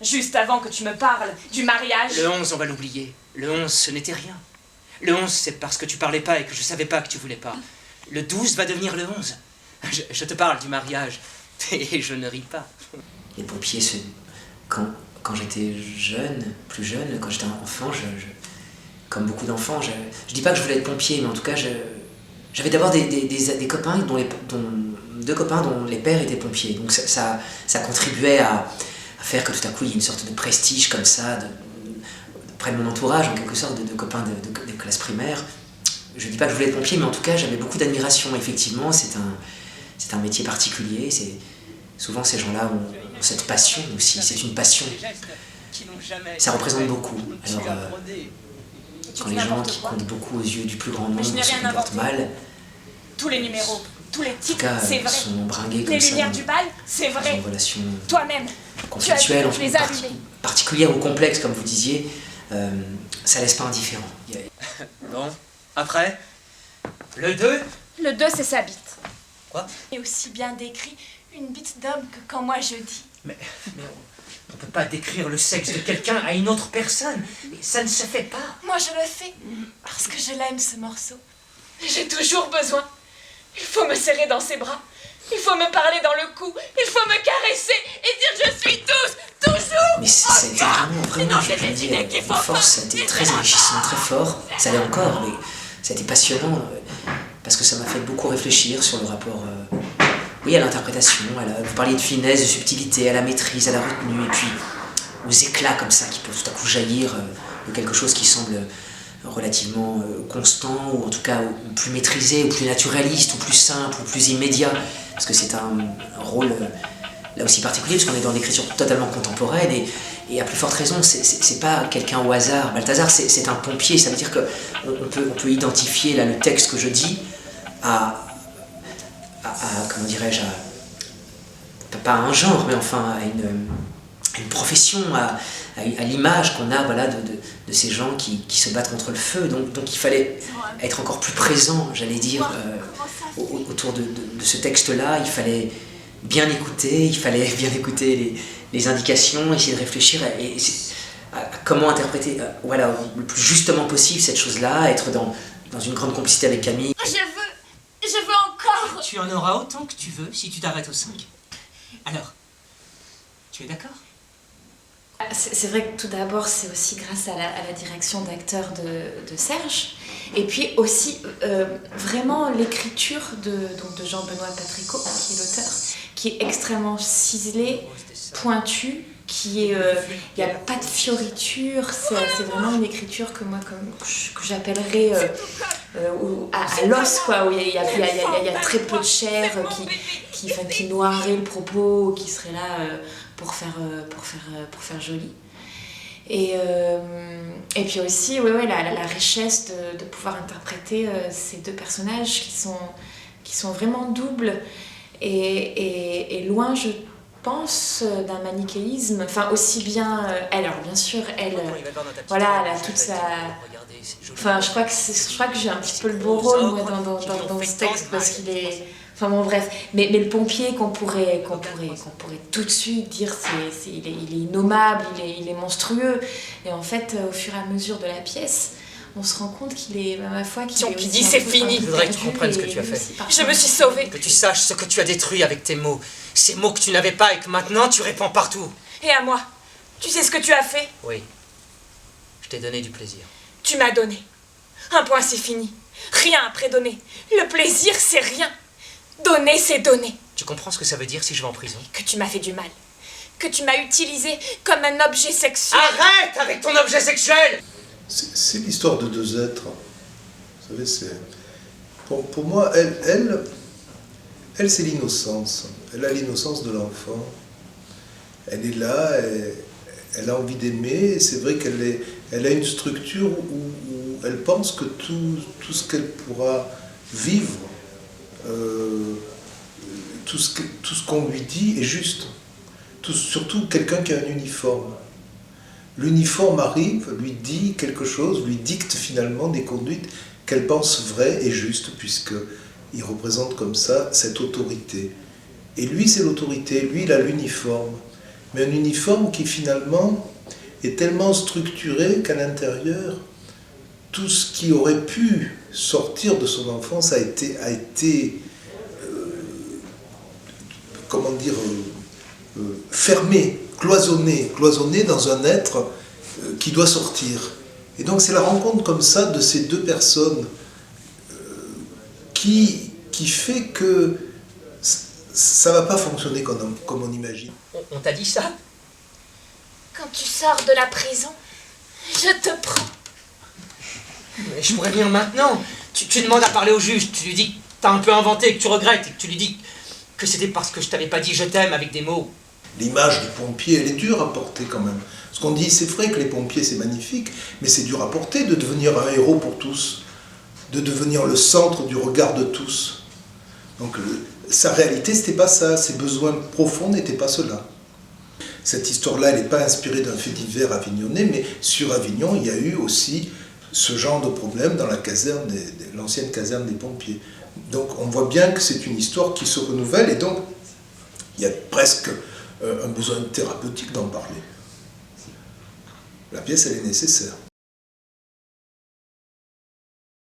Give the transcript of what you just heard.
Juste avant que tu me parles du mariage. Le 11, on va l'oublier. Le 11, ce n'était rien. Le 11, c'est parce que tu parlais pas et que je savais pas que tu voulais pas. Le 12 va devenir le 11. Je te parle du mariage. Et je ne ris pas. Les pompiers, quand j'étais jeune, plus jeune, quand j'étais enfant, comme beaucoup d'enfants, je dis pas que je voulais être pompier, mais en tout cas, j'avais d'abord des copains, deux copains dont les pères étaient pompiers. Donc ça contribuait à faire que tout à coup, il y ait une sorte de prestige comme ça, près de mon entourage, en quelque sorte, de copains de classe primaire. Je dis pas que je voulais être pompier, mais en tout cas, j'avais beaucoup d'admiration. Effectivement, c'est un métier particulier. Souvent, ces gens-là ont cette passion aussi. C'est une passion. Ça représente beaucoup. Alors, quand les gens qui comptent beaucoup aux yeux du plus grand nombre se comportent mal, tous les numéros, tous les titres, c'est vrai. Sont bringués comme les ça. lumières du bal, c'est vrai. Une relation toi-même, conflictuelle, tu les as allumées. Particulière ou complexe, comme vous disiez, ça laisse pas indifférent. Bon, après, le 2. Le 2, c'est sa bite. Quoi? Et aussi bien décrit une bite d'homme que quand moi je dis. Mais on peut pas décrire le sexe de quelqu'un à une autre personne. Ça ne se fait pas. Moi je le fais, parce que je l'aime ce morceau. J'ai toujours besoin. Il faut me serrer dans ses bras. Il faut me parler dans le cou. Il faut me caresser et dire je suis toujours. Mais c'était vraiment, je veux dire, une force, ça a été très enrichissant, très fort. Ça l'est encore, mais ça a été passionnant, parce que ça m'a fait beaucoup réfléchir sur le rapport, oui, à l'interprétation, vous parliez de finesse, de subtilité, à la maîtrise, à la retenue, et puis aux éclats comme ça qui peuvent tout à coup jaillir de quelque chose qui semble relativement constant, ou en tout cas ou plus maîtrisé, ou plus naturaliste, ou plus simple, ou plus immédiat, parce que c'est un rôle là aussi particulier, parce qu'on est dans l'écriture totalement contemporaine, et à plus forte raison, c'est pas quelqu'un au hasard. Balthazar, c'est un pompier, ça veut dire qu'on peut identifier là le texte que je dis à comment dirais-je, pas à un genre, mais enfin à une profession, à l'image qu'on a, voilà, de ces gens qui se battent contre le feu. Donc il fallait être encore plus présent, j'allais dire, autour de ce texte-là. Il fallait bien écouter, les indications, essayer de réfléchir à comment interpréter, voilà, le plus justement possible cette chose-là, être dans une grande complicité avec Camille. Je veux encore. Tu en auras autant que tu veux si tu t'arrêtes au 5. Alors, tu es d'accord? C'est vrai que tout d'abord, c'est aussi grâce à la direction d'acteur de Serge, et puis aussi vraiment l'écriture de Jean-Benoît Patricot, qui est l'auteur, qui est extrêmement ciselée, pointue, il n'y a pas de fioriture, c'est vraiment une écriture que moi que j'appellerais à l'os, quoi, où il y a très peu de chair qui noirerait le propos, qui serait là pour faire joli. Et puis aussi la richesse de pouvoir interpréter ces deux personnages qui sont vraiment doubles et loin, je pense, d'un manichéisme, enfin aussi bien elle, alors bien sûr elle, voilà, elle a toute sa, enfin je crois que j'ai un petit peu le beau rôle moi dans ce texte, parce qu'il est, enfin bon bref, mais le pompier qu'on pourrait tout de suite dire il est innommable, il est monstrueux, et en fait au fur et à mesure de la pièce on se rend compte qu'il est, à ma foi, qu'il est dit c'est fini. Il faudrait que tu comprennes ce que tu as fait. Je me suis sauvée. Que tu saches ce que tu as détruit avec tes mots. Ces mots que tu n'avais pas et que maintenant tu répands partout. Et à moi, tu sais ce que tu as fait? Oui. Je t'ai donné du plaisir. Tu m'as donné. Un point, c'est fini. Rien après donner. Le plaisir, c'est rien. Donner, c'est donner. Tu comprends ce que ça veut dire si je vais en prison? Que tu m'as fait du mal. Que tu m'as utilisé comme un objet sexuel. Arrête avec ton objet sexuel! C'est l'histoire de deux êtres. Vous savez, c'est... Pour moi, elle c'est l'innocence. Elle a l'innocence de l'enfant. Elle est là, elle a envie d'aimer. Et c'est vrai elle a une structure où elle pense que tout ce qu'elle pourra vivre, tout ce qu'on lui dit est juste. Surtout quelqu'un qui a un uniforme. L'uniforme arrive, lui dit quelque chose, lui dicte finalement des conduites qu'elle pense vraies et justes, puisqu'il représente comme ça cette autorité. Et lui, c'est l'autorité, lui, il a l'uniforme. mais un uniforme qui finalement est tellement structuré qu'à l'intérieur, tout ce qui aurait pu sortir de son enfance a été comment dire, fermé, cloisonné dans un être qui doit sortir. Et donc c'est la rencontre comme ça de ces deux personnes qui fait que ça ne va pas fonctionner comme on imagine. On t'a dit ça? Quand tu sors de la prison, je te prends. Mais je pourrais venir maintenant. Tu demandes à parler au juge, tu lui dis que t'as un peu inventé, que tu regrettes, et que tu lui dis que c'était parce que je t'avais pas dit je t'aime avec des mots. L'image du pompier, elle est dure à porter quand même. Ce qu'on dit, c'est vrai que les pompiers, c'est magnifique, mais c'est dur à porter de devenir un héros pour tous, de devenir le centre du regard de tous. Donc sa réalité, c'était pas ça, ses besoins profonds n'étaient pas cela. Cette histoire-là, elle n'est pas inspirée d'un fait divers avignonnais, mais sur Avignon, il y a eu aussi ce genre de problème dans la caserne, l'ancienne caserne des pompiers. Donc on voit bien que c'est une histoire qui se renouvelle, et donc il y a presque un besoin thérapeutique d'en parler. La pièce, elle est nécessaire.